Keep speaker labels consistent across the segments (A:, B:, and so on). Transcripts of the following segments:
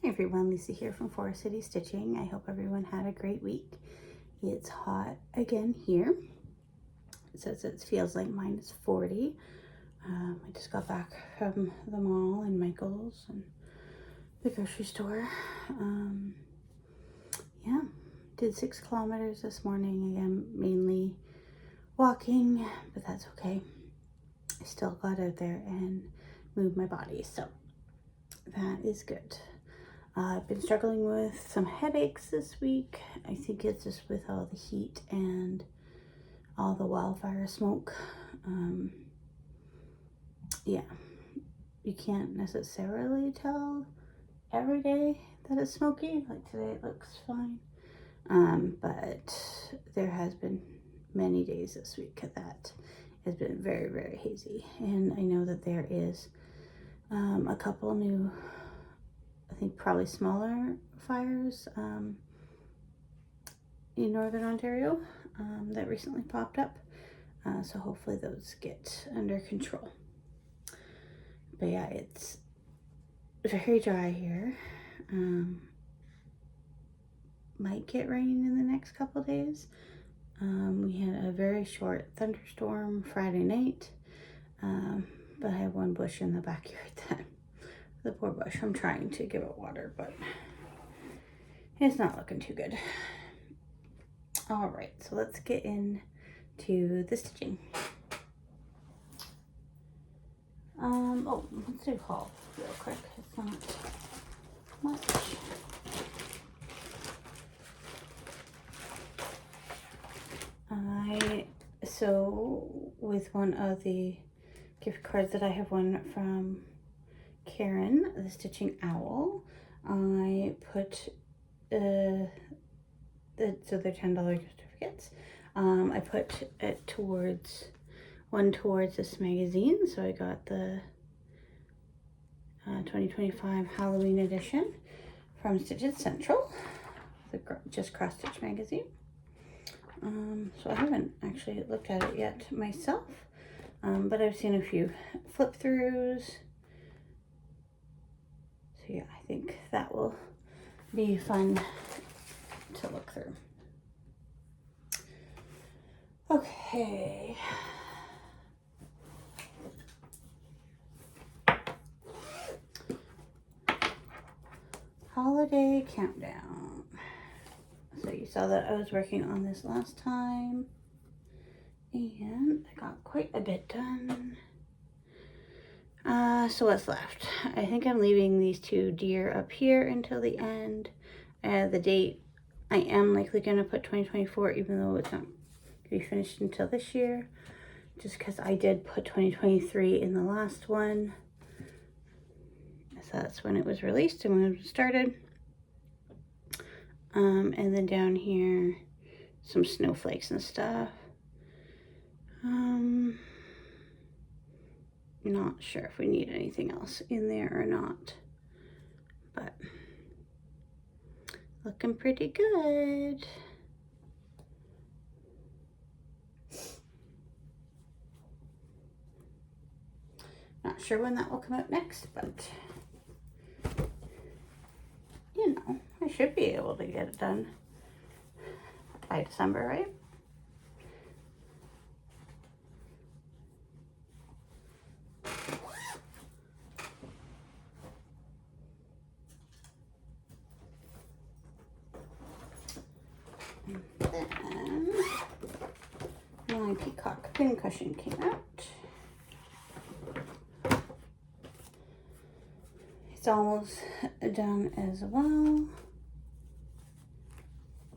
A: Hi everyone, Lisa here from Forest City Stitching. I hope everyone had a great week. It's hot again here. It says it feels like -40. I just got back from the mall and Michael's and the grocery store. Yeah, did 6 kilometers this morning. Again, mainly walking, but that's okay. I still got out there and moved my body, so that is good. I've been struggling with some headaches this week. I think it's just with all the heat and all the wildfire smoke. Yeah, you can't necessarily tell every day that it's smoky. Like today it looks fine. But there has been many days this week that has been very, very hazy. And I know that there is a couple new, I think probably smaller fires in Northern Ontario that recently popped up. So hopefully those get under control. But yeah, it's very dry here. Might get rain in the next couple days. We had a very short thunderstorm Friday night, but I have one bush in the backyard that the poor bush, I'm trying to give it water, but it's not looking too good. All right, so let's get into the stitching. Oh, let's do haul real quick. It's not much. So with one of the gift cards that I have won from Karen, the Stitching Owl, I put so they're $10 gift certificates. I put it towards this magazine. So I got the 2025 Halloween edition from Stitches Central, the Just Cross Stitch magazine. So I haven't actually looked at it yet myself, but I've seen a few flip throughs. So yeah, I think that will be fun to look through. Okay. Holiday countdown. So you saw that I was working on this last time, and I got quite a bit done. So what's left? I think I'm leaving these 2 deer up here until the end. The date, I am likely going to put 2024, even though it's not going to be finished until this year, just because I did put 2023 in the last one. So that's when it was released and when it started. And then down here, some snowflakes and stuff. Not sure if we need anything else in there or not, but looking pretty good. Not sure when that will come out next, but you know, I should be able to get it done by December, right? And then my peacock pincushion came out. It's almost done as well.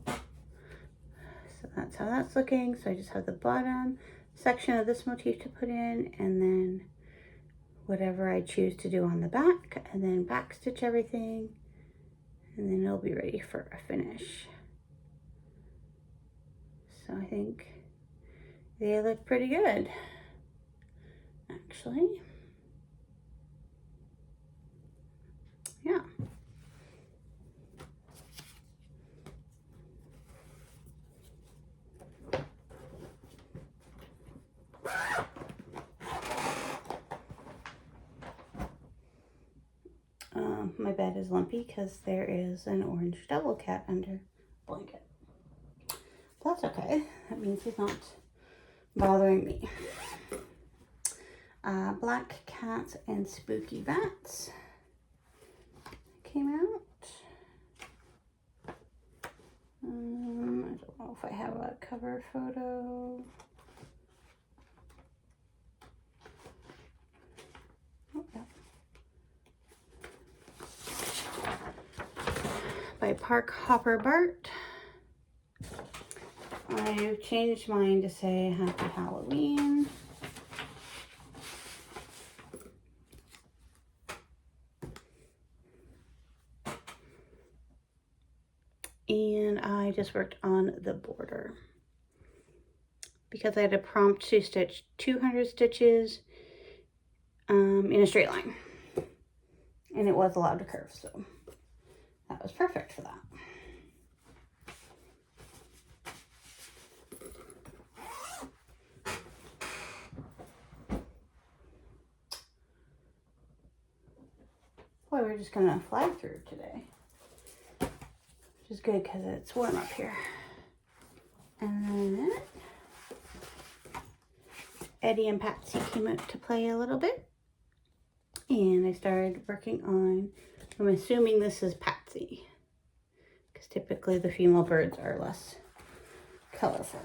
A: So that's how that's looking. So I just have the bottom section of this motif to put in, and then whatever I choose to do on the back, and then back stitch everything, and then it'll be ready for a finish. So I think they look pretty good, actually. Yeah. my bed is lumpy because there is an orange devil cat under the blanket. But that's okay. That means he's not bothering me. Black Cats and Spooky Bats came out. I don't know if I have a cover photo. Oh, yeah. By Park Hopper Bart. I've changed mine to say Happy Halloween. And I just worked on the border because I had a prompt to stitch 200 stitches in a straight line, and it was allowed to curve, so that was perfect for that. Boy, we're just gonna fly through today, which is good because it's warm up here. And then Eddie and Patsy came out to play a little bit, and I started working on, I'm assuming this is Patsy, because typically the female birds are less colorful.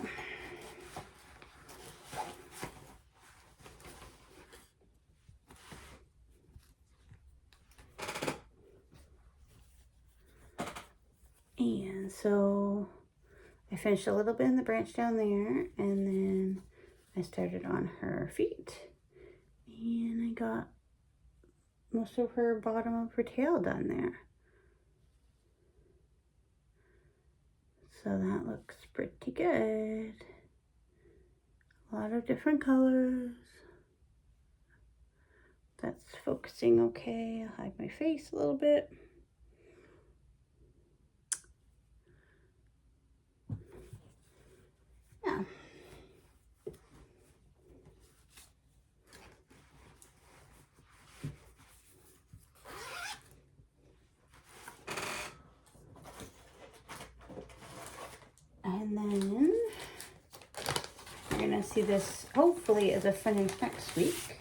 A: And so I finished a little bit in the branch down there, and then I started on her feet, and I got most of her bottom of her tail done there. So that looks pretty good. A lot of different colors. That's focusing okay. I'll hide my face a little bit. Yeah. And then you're gonna see this hopefully as a finish next week.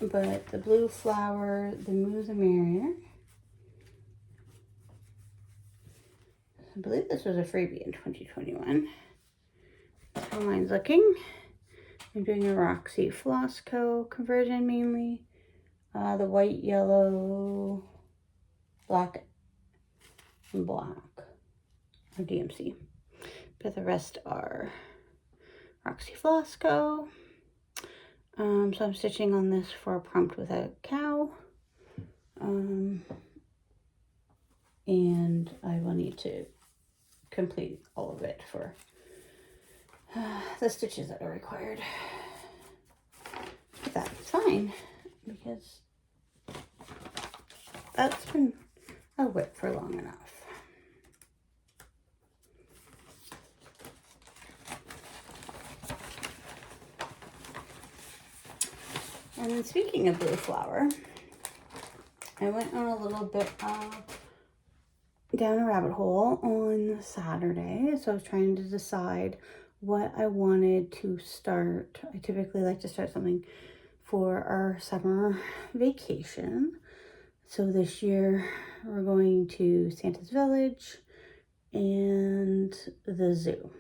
A: But the blue flower, the more the merrier. I believe this was a freebie in 2021. That's how mine's looking. I'm doing a Roxy Floss Co. conversion mainly. The white, yellow, black, and black are DMC. But the rest are Roxy Floss Co. So I'm stitching on this for a prompt with a cow. And I will need to complete all of it for the stitches that are required. But that's fine, because that's been a whip for long enough. And then speaking of blue flower, I went on a little bit down a rabbit hole on Saturday. So I was trying to decide what I wanted to start. I typically like to start something for our summer vacation. So this year we're going to Santa's Village and the zoo.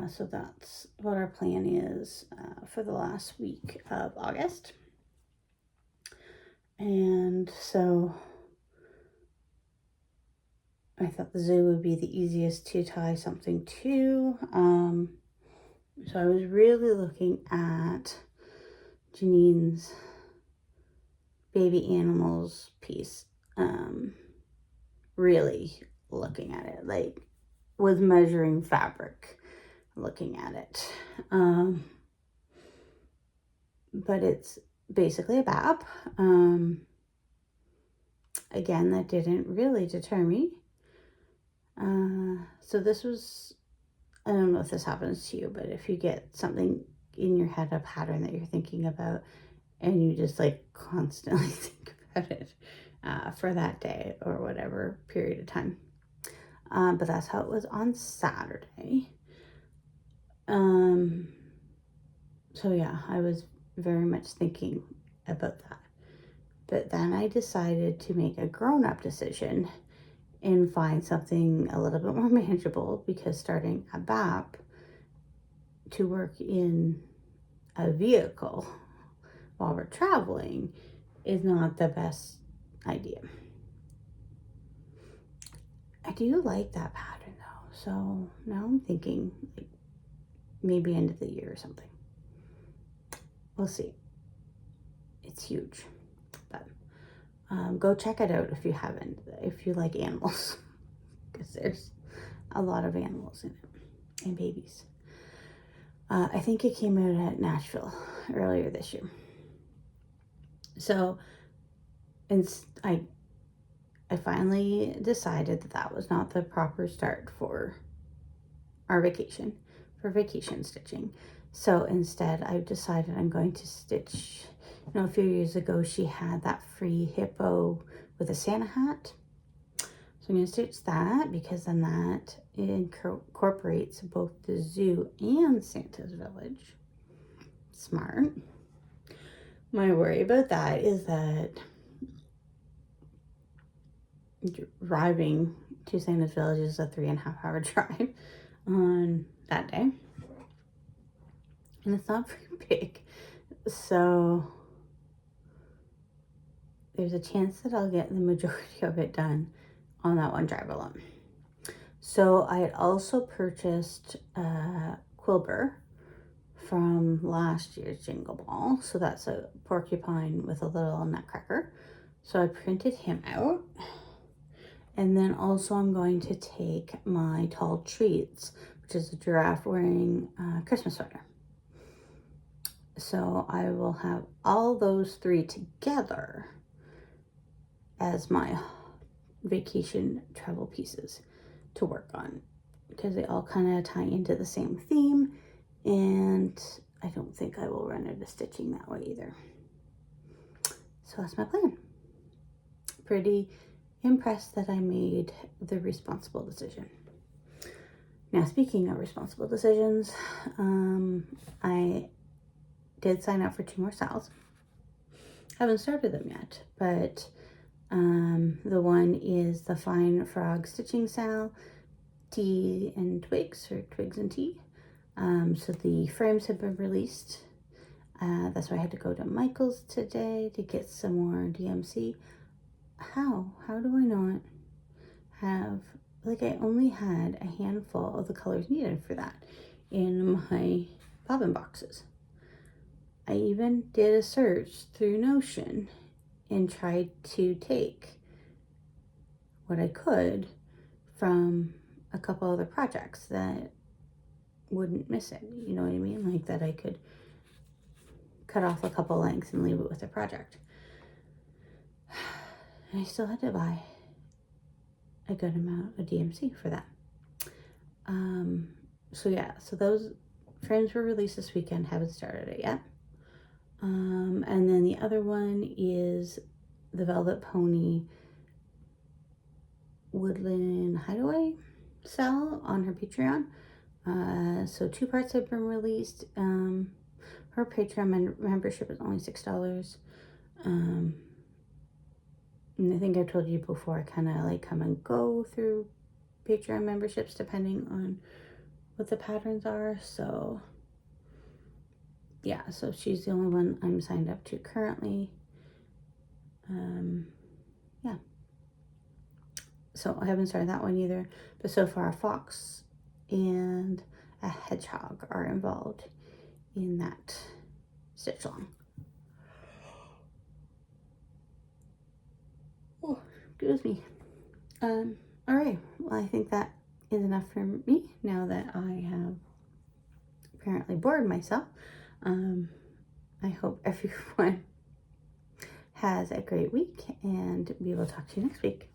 A: So that's what our plan is for the last week of August. And so I thought the zoo would be the easiest to tie something to. So I was really looking at Janine's baby animals piece. Really looking at it, like was measuring fabric looking at it. But it's basically a BAP. Again, that didn't really deter me. So this was, I don't know if this happens to you, but if you get something in your head, a pattern that you're thinking about, and you just like constantly think about for that day or whatever period of time. But that's how it was on Saturday. So yeah, I was very much thinking about that. But then I decided to make a grown-up decision and find something a little bit more manageable, because starting a BAP to work in a vehicle while we're traveling is not the best idea. I do like that pattern though, so now I'm thinking like maybe end of the year or something. We'll see. It's huge, but go check it out if you haven't, if you like animals, because there's a lot of animals in it and babies. I think it came out at Nashville earlier this year. So, and I finally decided that that was not the proper start for our vacation, for vacation stitching. So instead, I've decided I'm going to stitch, a few years ago, she had that free hippo with a Santa hat. So I'm going to stitch that, because then that incorporates both the zoo and Santa's village. Smart. My worry about that is that driving to Santa's village is a 3.5 hour drive on that day. And it's not very big. So there's a chance that I'll get the majority of it done on that one drive alone. So I had also purchased a quilber from last year's Jingle Ball. So that's a porcupine with a little nutcracker. So I printed him out. And then also I'm going to take my Tall Treats, which is a giraffe wearing a Christmas sweater. So I will have all those three together as my vacation travel pieces to work on, because they all kind of tie into the same theme, and I don't think I will run out of stitching that way either. So that's my plan. Pretty impressed that I made the responsible decision. Now, speaking of responsible decisions, I did sign up for 2 more sales. Haven't started them yet, but the one is the Fine Frog Stitching Sale, Tea and Twigs, or Twigs and Tea. So the frames have been released. That's why I had to go to Michael's today to get some more DMC. How do I not have, like, I only had a handful of the colors needed for that in my bobbin boxes. I even did a search through Notion and tried to take what I could from a couple other projects that wouldn't miss it. You know what I mean? Like that I could cut off a couple lengths and leave it with a project. And I still had to buy a good amount of DMC for that. So yeah, so those frames were released this weekend. Haven't started it yet. And then the other one is the Velvet Pony Woodland Hideaway sale on her Patreon. So 2 parts have been released. Her Patreon membership is only $6. And I think I told you before, I kind of like come and go through Patreon memberships depending on what the patterns are. So yeah, so she's the only one I'm signed up to currently. Yeah. So I haven't started that one either. But so far, a fox and a hedgehog are involved in that stitch along. Oh, excuse me. All right. Well, I think that is enough for me now that I have apparently bored myself. I hope everyone has a great week, and we will talk to you next week.